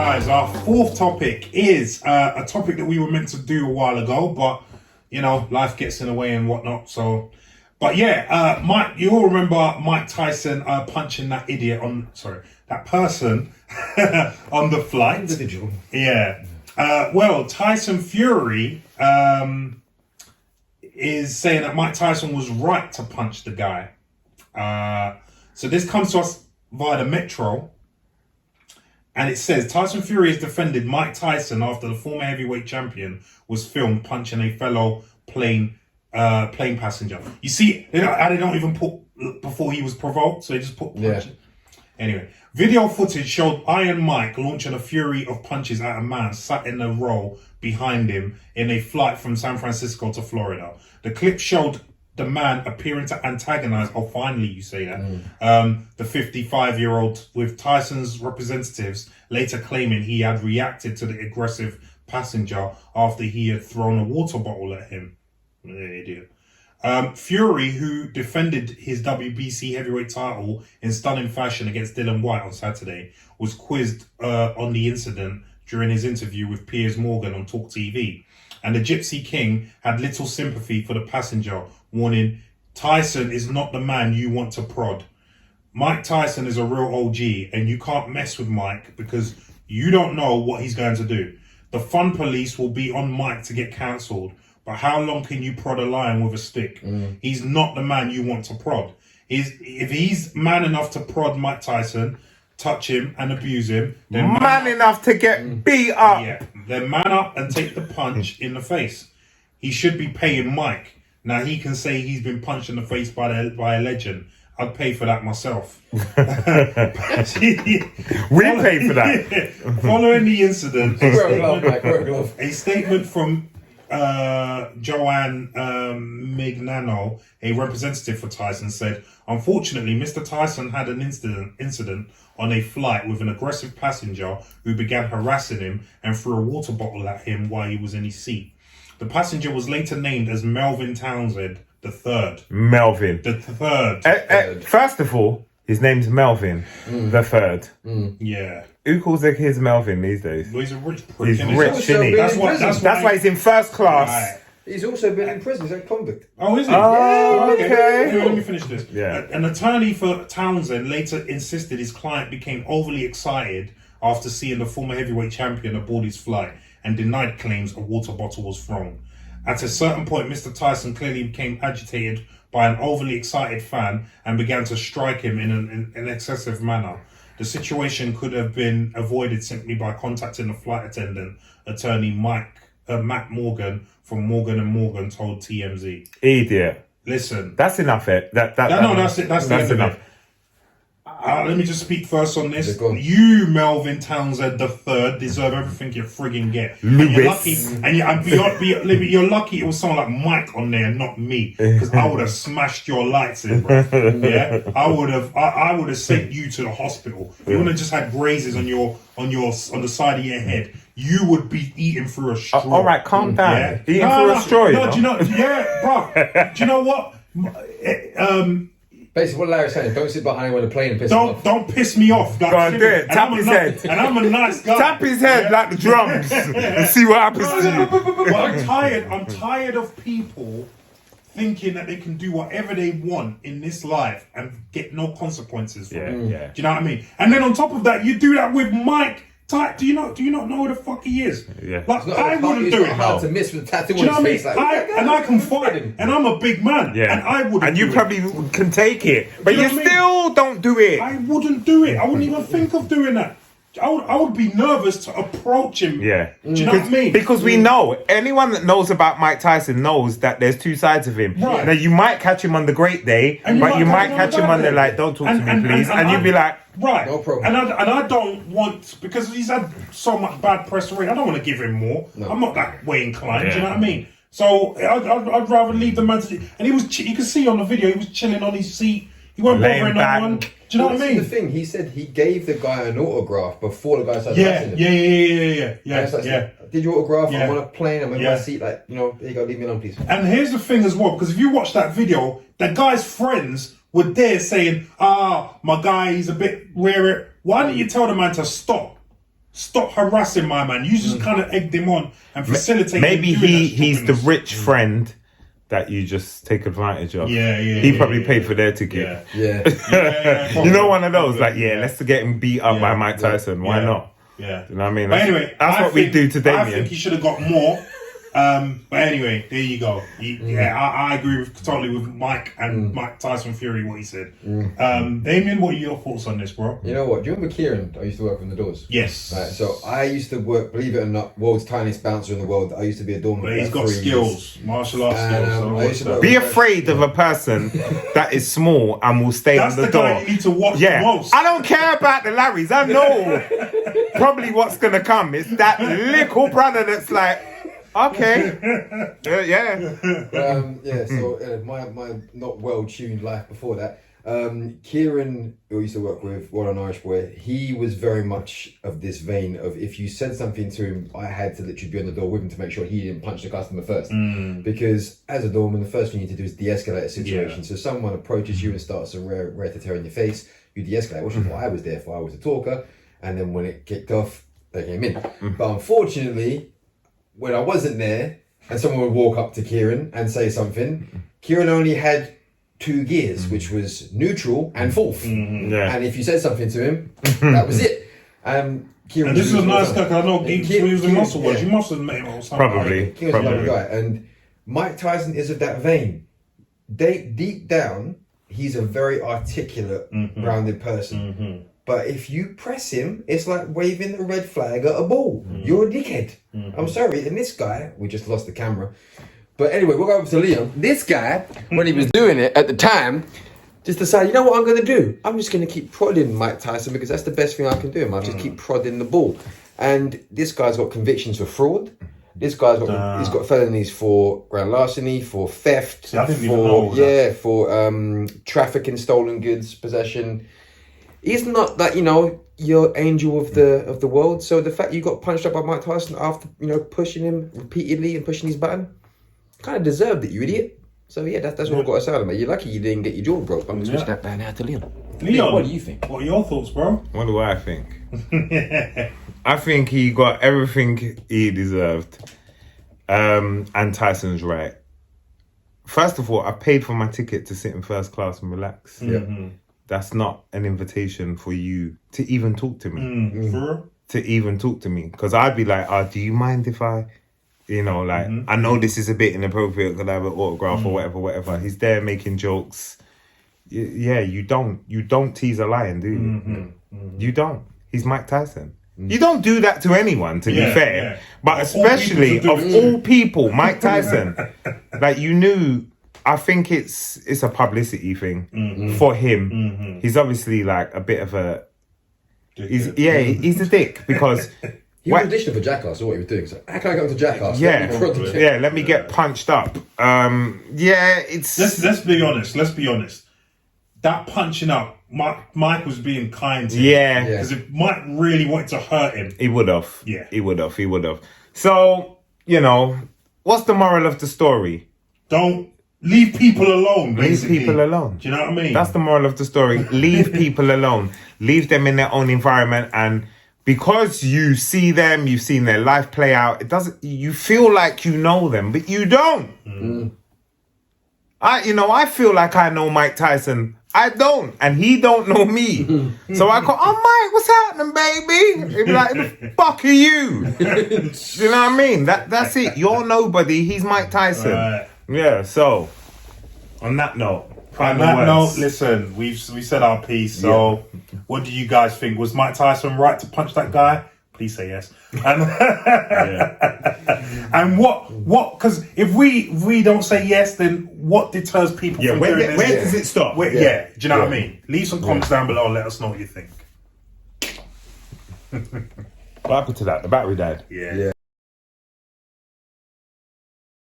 guys, our fourth topic is a topic that we were meant to do a while ago, but you know, life gets in the way and whatnot. So, but yeah, Mike, you all remember Mike Tyson punching that that person on the flight. Individual. Yeah. Well, Tyson Fury is saying that Mike Tyson was right to punch the guy. So this comes to us via the Metro. And it says, Tyson Fury has defended Mike Tyson after the former heavyweight champion was filmed punching a fellow plane passenger. You see, they don't even put before he was provoked, so they just put punching. Yeah. Anyway, video footage showed Iron Mike launching a fury of punches at a man sat in a row behind him in a flight from San Francisco to Florida. The clip showed the man appearing to antagonize, finally you say that, the 55-year-old, with Tyson's representatives later claiming he had reacted to the aggressive passenger after he had thrown a water bottle at him. Idiot. Fury, who defended his WBC heavyweight title in stunning fashion against Dylan White on Saturday, was quizzed on the incident during his interview with Piers Morgan on Talk TV. And the Gypsy King had little sympathy for the passenger, warning, Tyson is not the man you want to prod. Mike Tyson is a real OG, and you can't mess with Mike because you don't know what he's going to do. The fun police will be on Mike to get cancelled, but how long can you prod a lion with a stick? He's not the man you want to prod. If he's man enough to prod Mike Tyson, touch him and abuse him, then man enough to get beat up. Yeah, then man up and take the punch in the face. He should be paying Mike. Now he can say he's been punched in the face by a legend. I'd pay for that myself. We pay for that. Following the incident, a statement from Joanne Mignano, a representative for Tyson, said, unfortunately, Mr. Tyson had an incident on a flight with an aggressive passenger who began harassing him and threw a water bottle at him while he was in his seat. The passenger was later named as Melvin Townsend the third. Melvin. The third. First of all, his name's Melvin the third. Yeah. Who calls their kids Melvin these days? Well, he's a rich prick. He's rich, isn't he? That's why he's in first class. Right. He's also been in prison. He's a convict. Oh, is he? Oh, okay. Let me finish this. Yeah. An attorney for Townsend later insisted his client became overly excited after seeing the former heavyweight champion aboard his flight and denied claims a water bottle was thrown. At a certain point, Mr. Tyson clearly became agitated by an overly excited fan and began to strike him in an excessive manner. The situation could have been avoided simply by contacting the flight attendant, attorney Matt Morgan from Morgan & Morgan told TMZ. Idiot. Listen. That's enough, That's it. That's enough. Let me just speak first on this. You, Melvin Townsend the third, deserve everything you frigging get. Lewis. And you're lucky it was someone like Mike on there, not me, because I would have smashed your lights in, bro. Yeah, I would have sent you to the hospital. You would have just had grazes on the side of your head. You would be eating through a straw. All right, calm down. Yeah? Eating through a straw. No, do you know? Yeah, bro. Do you know what? Basically, what Larry's saying, don't sit behind him on the plane and piss him off. Don't piss me off. Like, go on, do it. Tap his head. And I'm a nice guy. Tap his head like the drums and see what happens to you. But I'm tired of people thinking that they can do whatever they want in this life and get no consequences for it. Yeah. Do you know what I mean? And then on top of that, you do that with Mike. Do you not know who the fuck he is? Yeah. Like, I wouldn't do it. Hard to miss with a tattoo do you know on what his face. I can fight him, and I'm a big man. Yeah. And I wouldn't. And you probably can take it, but you still don't do it. I wouldn't do it. I wouldn't even think of doing that. I would be nervous to approach him. Yeah. Do you know what I mean? Because we know, anyone that knows about Mike Tyson knows that there's two sides of him. Right. Now, you might catch him on the great day, but you might catch him on the, like, don't talk to me, please. And you'd be like, right. No problem. And I don't want, because he's had so much bad press already, I don't want to give him more. No. I'm not that way inclined, do you know what I mean? So I'd rather leave the man to... And he was, you can see on the video, he was chilling on his seat. He wasn't bothering no one. Do you know what I mean? The thing, he said he gave the guy an autograph before the guy started harassing him. Yeah. Did your autograph? I'm on a plane, I'm in my seat, like, there you go, leave me alone, please. And here's the thing as well, because if you watch that video, the guy's friends were there saying, my guy, he's a bit rare. Why didn't you tell the man to stop? stop harassing my man. You just kind of egged him on and facilitated. Maybe him doing that he's the stupidness. rich friend that you just take advantage of. Yeah. He probably paid for their ticket. Yeah. You know, one of those, like, let's get him beat up by Mike Tyson. Why not? Yeah. You know what I mean? But anyway, that's what we do to Damien. I think he should have got more. But anyway, there you go. I agree totally with Mike and Mike Tyson Fury, what he said. Damien, what are your thoughts on this, bro? You know what? Do you remember Kieran? I used to work from the doors. Yes. Right, so I used to work, believe it or not, world's tiniest bouncer in the world. I used to be a doorman. But he's got 3 skills, years. martial arts I used to skills. work Be with- afraid of a person that is small and will stay That's on the the door. guy you need to watch the most. I don't care about the Larrys. I know probably what's gonna come. It's that little brother that's like, okay, So my not well tuned life before that. Kieran, who I used to work with, well, an Irish boy, he was very much of this vein of if you said something to him, I had to literally be on the door with him to make sure he didn't punch the customer first. Because as a doorman, the first thing you need to do is de-escalate a situation. So someone approaches you and starts a rat-a-tat in your face, you de-escalate, which is what I was there for. I was a talker, and then when it kicked off, they came in. But unfortunately, when I wasn't there and someone would walk up to Kieran and say something, Kieran only had 2 gears, which was neutral and fourth. And if you said something to him, that was it. Kieran, And this is a nice guy, 'cause I know Kieran- he was a muscle Kieran- watch. You must have met him or something. Probably. Kieran's a lovely guy. And Mike Tyson is of that vein. Deep down, he's a very articulate, rounded person. But if you press him, it's like waving a red flag at a ball. You're a dickhead. I'm sorry. And this guy, we just lost the camera. But anyway, we'll go over to Liam. This guy, when he was doing it at the time, just decided, you know what I'm going to do? I'm just going to keep prodding Mike Tyson because that's the best thing I can do. I'll just keep prodding the ball. And this guy's got convictions for fraud. This guy's got he's got felonies for grand larceny, for theft, See, I didn't even know that. for trafficking stolen goods, possession. He's not that, your angel of the world. So the fact you got punched up by Mike Tyson after, pushing him repeatedly and pushing his button, kind of deserved it, you idiot. So yeah, that's what I've got to say on it, mate. You're lucky you didn't get your jaw broke. I'm switching that back now to Leon. Leon, what do you think? What are your thoughts, bro? What do I think? I think he got everything he deserved. And Tyson's right. First of all, I paid for my ticket to sit in first class and relax. That's not an invitation for you to even talk to me. For real? To even talk to me. Because I'd be like, do you mind if I... I know this is a bit inappropriate, could I have an autograph or whatever. He's there making jokes. Yeah, you don't tease a lion, do you? You don't. He's Mike Tyson. You don't do that to anyone, to be fair. But especially of all people, Mike Tyson. Like, you knew, I think it's a publicity thing for him. He's obviously like a bit of a... He's a dick because... He was auditioning for Jackass, or what he was doing. So how can I go into Jackass? Let me get punched up. It's... Let's be honest. That punching up, Mike was being kind to him. Yeah. Because if Mike really wanted to hurt him... He would have. Yeah. He would have. So, what's the moral of the story? Don't leave people alone, basically. Leave people alone. Do you know what I mean? That's the moral of the story. Leave people alone. Leave them in their own environment, and because you see them, you've seen their life play out, you feel like you know them, but you don't. I feel like I know Mike Tyson. I don't, and he don't know me. So I go, Mike, what's happening, baby? He'd be like, the fuck are you? You know what I mean? That's it. You're nobody. He's Mike Tyson. Right. Yeah, so, on that note, On that note, listen, we said our piece. So, what do you guys think? Was Mike Tyson right to punch that guy? Please say yes. And, and what? Because if we don't say yes, then what deters people from doing this? Where does it stop? Do you know what I mean? Leave some comments down below and let us know what you think. What happened to that? The battery died. Yeah.